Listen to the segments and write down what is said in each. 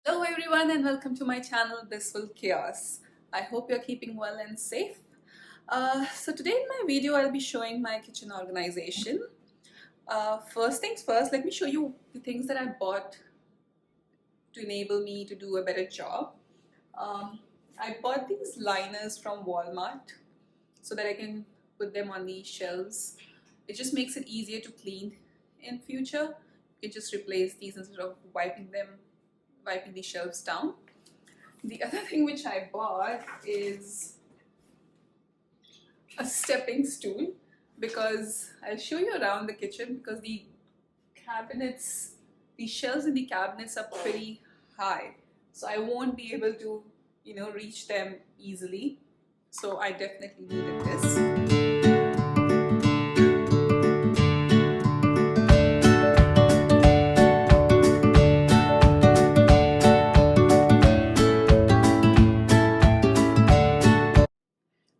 Hello everyone and welcome to my channel Blissful Chaos. I hope you're keeping well and safe. So today in my video I'll be showing my kitchen organization. First things first, let me show you the things that I bought to enable me to do a better job. Um, I bought these liners from Walmart so that I can put them on the shelves. It just makes it easier to clean in future. You can just replace these instead of wiping the shelves down. The other thing which I bought is a stepping stool because I'll show you around the kitchen because cabinets, the shelves in the cabinets are pretty high. So I won't be able to, reach them easily. So I definitely needed this.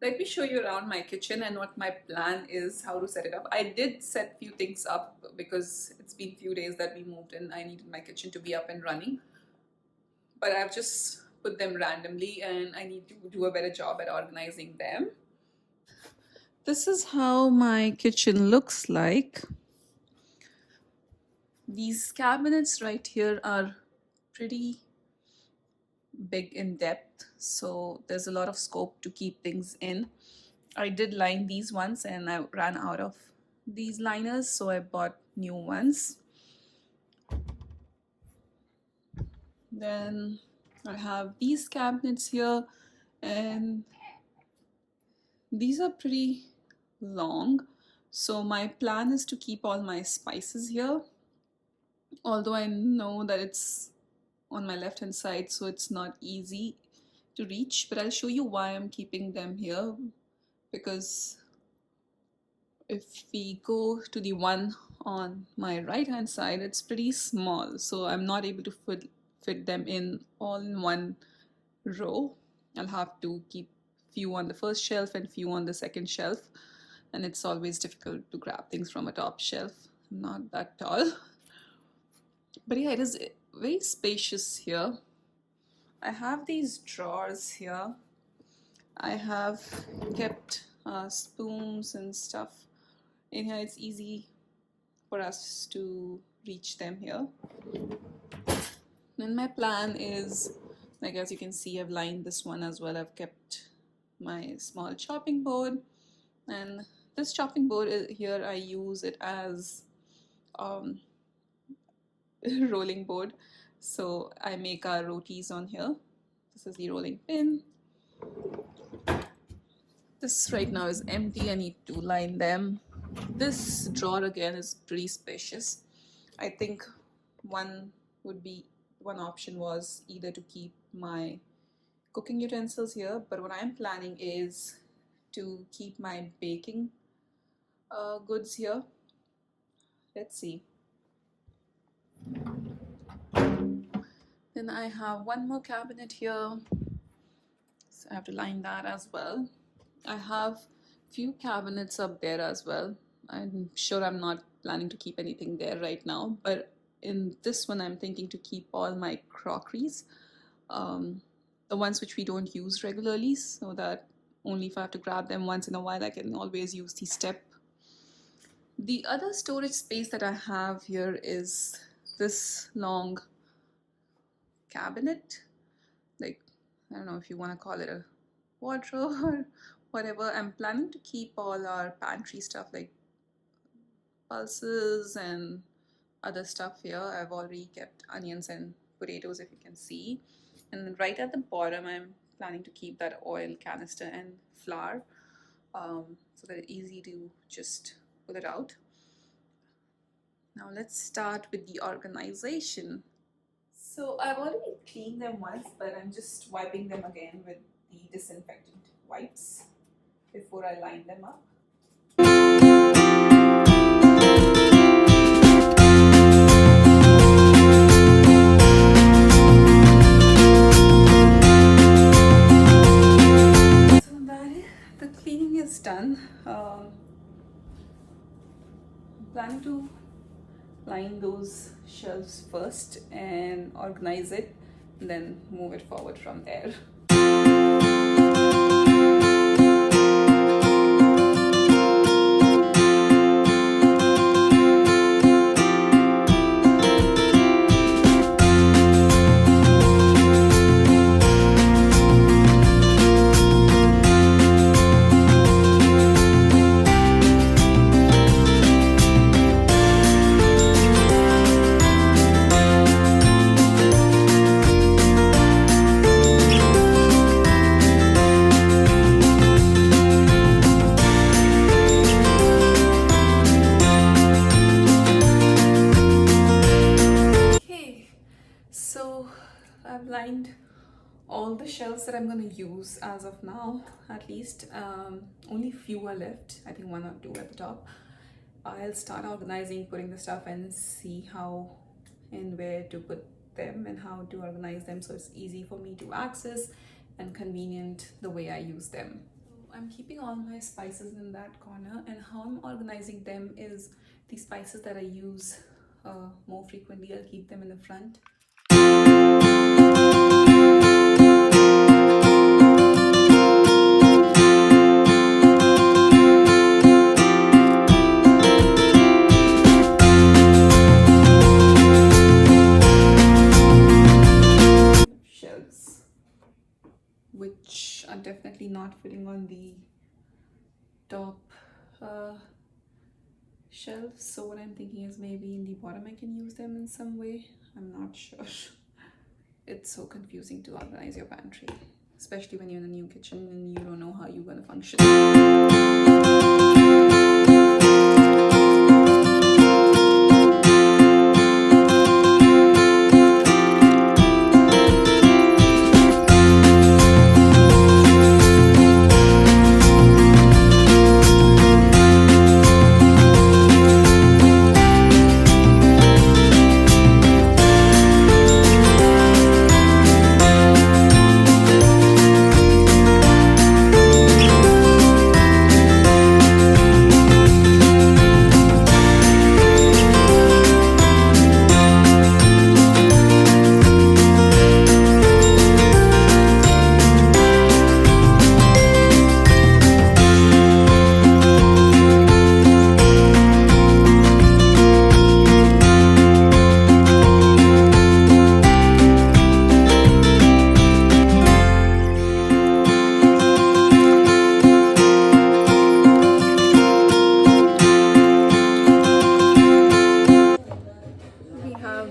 Let me show you around my kitchen and what my plan is, how to set it up. I did set few things up because it's been few days that we moved in. I needed my kitchen to be up and running, but I've just put them randomly and I need to do a better job at organizing them. This is how my kitchen looks like. These cabinets right here are pretty big in depth, so there's a lot of scope to keep things in. I did line these ones and I ran out of these liners, so I bought new ones. Then I have these cabinets here, and these are pretty long. So my plan is to keep all my spices here, although I know that it's on my left hand side, so it's not easy to reach, but I'll show you why I'm keeping them here. Because if we go to the one on my right hand side, it's pretty small, so I'm not able to fit them in all in one row. I'll have to keep few on the first shelf and few on the second shelf, and it's always difficult to grab things from a top shelf. I'm not that tall. But yeah, it is very spacious here. I have these drawers here. I have kept spoons and stuff in here. It's easy for us to reach them here. Then my plan is, like as you can see, I've lined this one as well. I've kept my small chopping board, and this chopping board here I use it as um, rolling board. So I make our rotis on here. This is the rolling pin. This right now is empty. I need to line them. This drawer again is pretty spacious. I think one one option was either to keep my cooking utensils here, but what I'm planning is to keep my baking goods here. Let's see. Then I have one more cabinet here, so I have to line that as well. I have few cabinets up there as well. I'm sure I'm not planning to keep anything there right now, but in this one I'm thinking to keep all my crockeries, the ones which we don't use regularly, so that only if I have to grab them once in a while I can always use the step. The other storage space that I have here is this long cabinet, like I don't know if you want to call it a wardrobe or whatever. I'm planning to keep all our pantry stuff like pulses and other stuff here. I've already kept onions and potatoes, if you can see. And then right at the bottom, I'm planning to keep that oil canister and flour, so that it's easy to just pull it out. Now let's start with the organization. So I've already cleaned them once, but I'm just wiping them again with the disinfectant wipes before I line them up. So the cleaning is done. I'm planning to line those shelves first and organize it then move it forward from there. So I've lined all the shelves that I'm going to use as of now, at least. Only few are left, I think 1 or 2 at the top. I'll start organizing, putting the stuff, and see how and where to put them and how to organize them so it's easy for me to access and convenient the way I use them. I'm keeping all my spices in that corner, and how I'm organizing them is the spices that I use more frequently, I'll keep them in the front. Shelves which are definitely not fitting on the top shelves, so what I'm thinking is maybe in the bottom I can use them in some way. I'm not sure. It's so confusing to organize your pantry, especially when you're in a new kitchen and you don't know how you're going to function.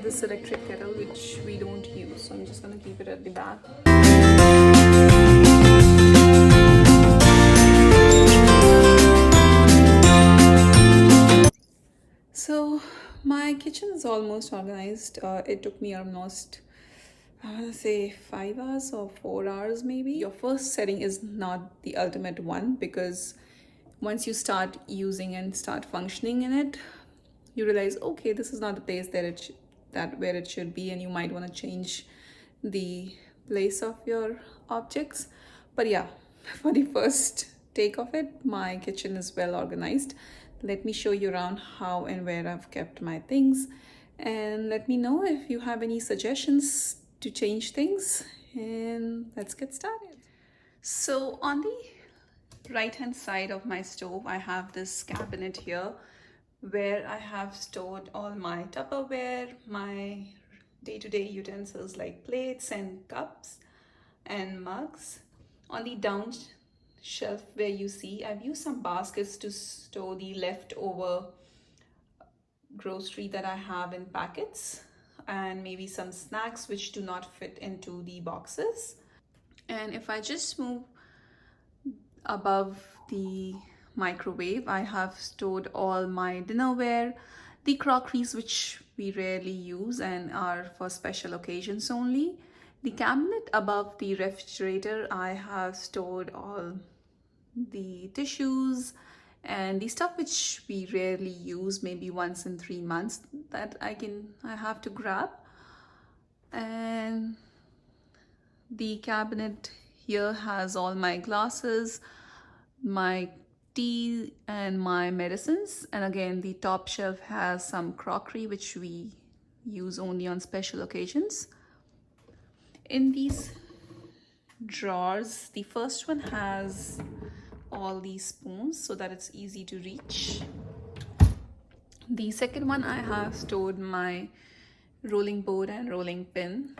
This electric kettle which we don't use, so I'm just going to keep it at the back. So my kitchen is almost organized. It took me almost, I want to say 5 hours or 4 hours maybe. Your first setting is not the ultimate one, because once you start using and start functioning in it, you realize, okay, this is not the place that where it should be, and you might want to change the place of your objects. But yeah, for the first take of it, my kitchen is well organized. Let me show you around how and where I've kept my things, and let me know if you have any suggestions to change things, and let's get started. So on the right hand side of my stove, I have this cabinet here where I have stored all my Tupperware, my day-to-day utensils like plates and cups and mugs. On the down shelf where you see, I've used some baskets to store the leftover grocery that I have in packets, and maybe some snacks which do not fit into the boxes. And if I just move above the microwave, I have stored all my dinnerware, the crockeries which we rarely use and are for special occasions only. The cabinet above the refrigerator, I have stored all the tissues and the stuff which we rarely use, maybe once in 3 months, that I have to grab. And the cabinet here has all my glasses, my tea and my medicines, and again the top shelf has some crockery which we use only on special occasions. In these drawers, the first one has all these spoons so that it's easy to reach. The second one, I have stored my rolling board and rolling pin.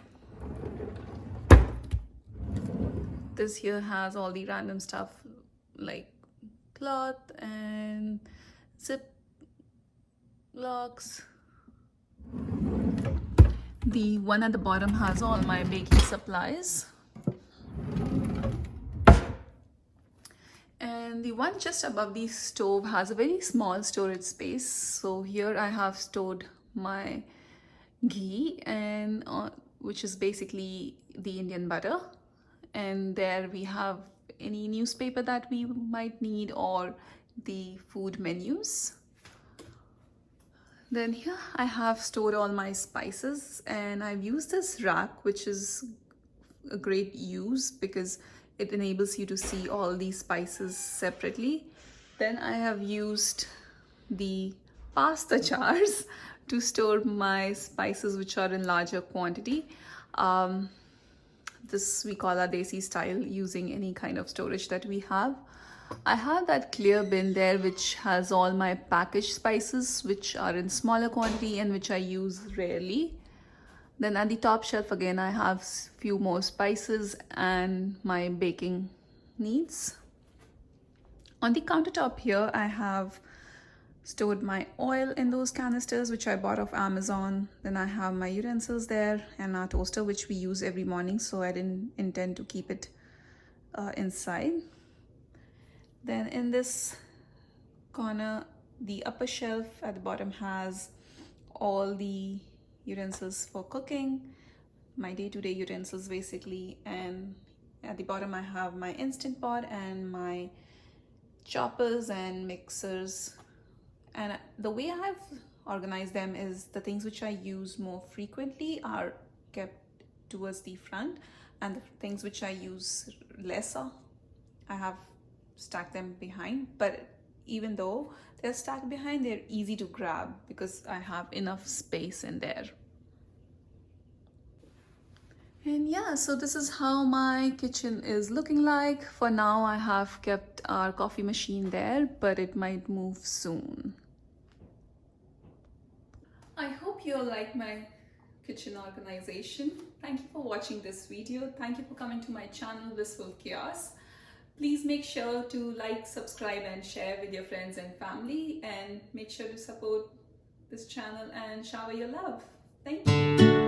This here has all the random stuff like cloth and zip locks. The one at the bottom has all my baking supplies. And the one just above the stove has a very small storage space. So here I have stored my ghee, and which is basically the Indian butter. And there we have any newspaper that we might need or the food menus. Then here I have stored all my spices, and I've used this rack, which is a great use because it enables you to see all these spices separately. Then I have used the pasta jars to store my spices, which are in larger quantity. This we call our desi style, using any kind of storage that we have. I have that clear bin there which has all my packaged spices, which are in smaller quantity and which I use rarely. Then at the top shelf again, I have few more spices and my baking needs. On the countertop here, I have stored my oil in those canisters, which I bought off Amazon. Then I have my utensils there and our toaster, which we use every morning, so I didn't intend to keep it inside. Then in this corner, the upper shelf at the bottom has all the utensils for cooking, my day-to-day utensils basically. And at the bottom I have my Instant Pot and my choppers and mixers. And the way I've organized them is the things which I use more frequently are kept towards the front, and the things which I use lesser, I have stacked them behind. But even though they're stacked behind, they're easy to grab because I have enough space in there. And yeah, so this is how my kitchen is looking like. For now, I have kept our coffee machine there, but it might move soon. I hope you'll like my kitchen organization. Thank you for watching this video. Thank you for coming to my channel, Blissful Chaos. Please make sure to like, subscribe and share with your friends and family, and make sure to support this channel and shower your love. Thank you.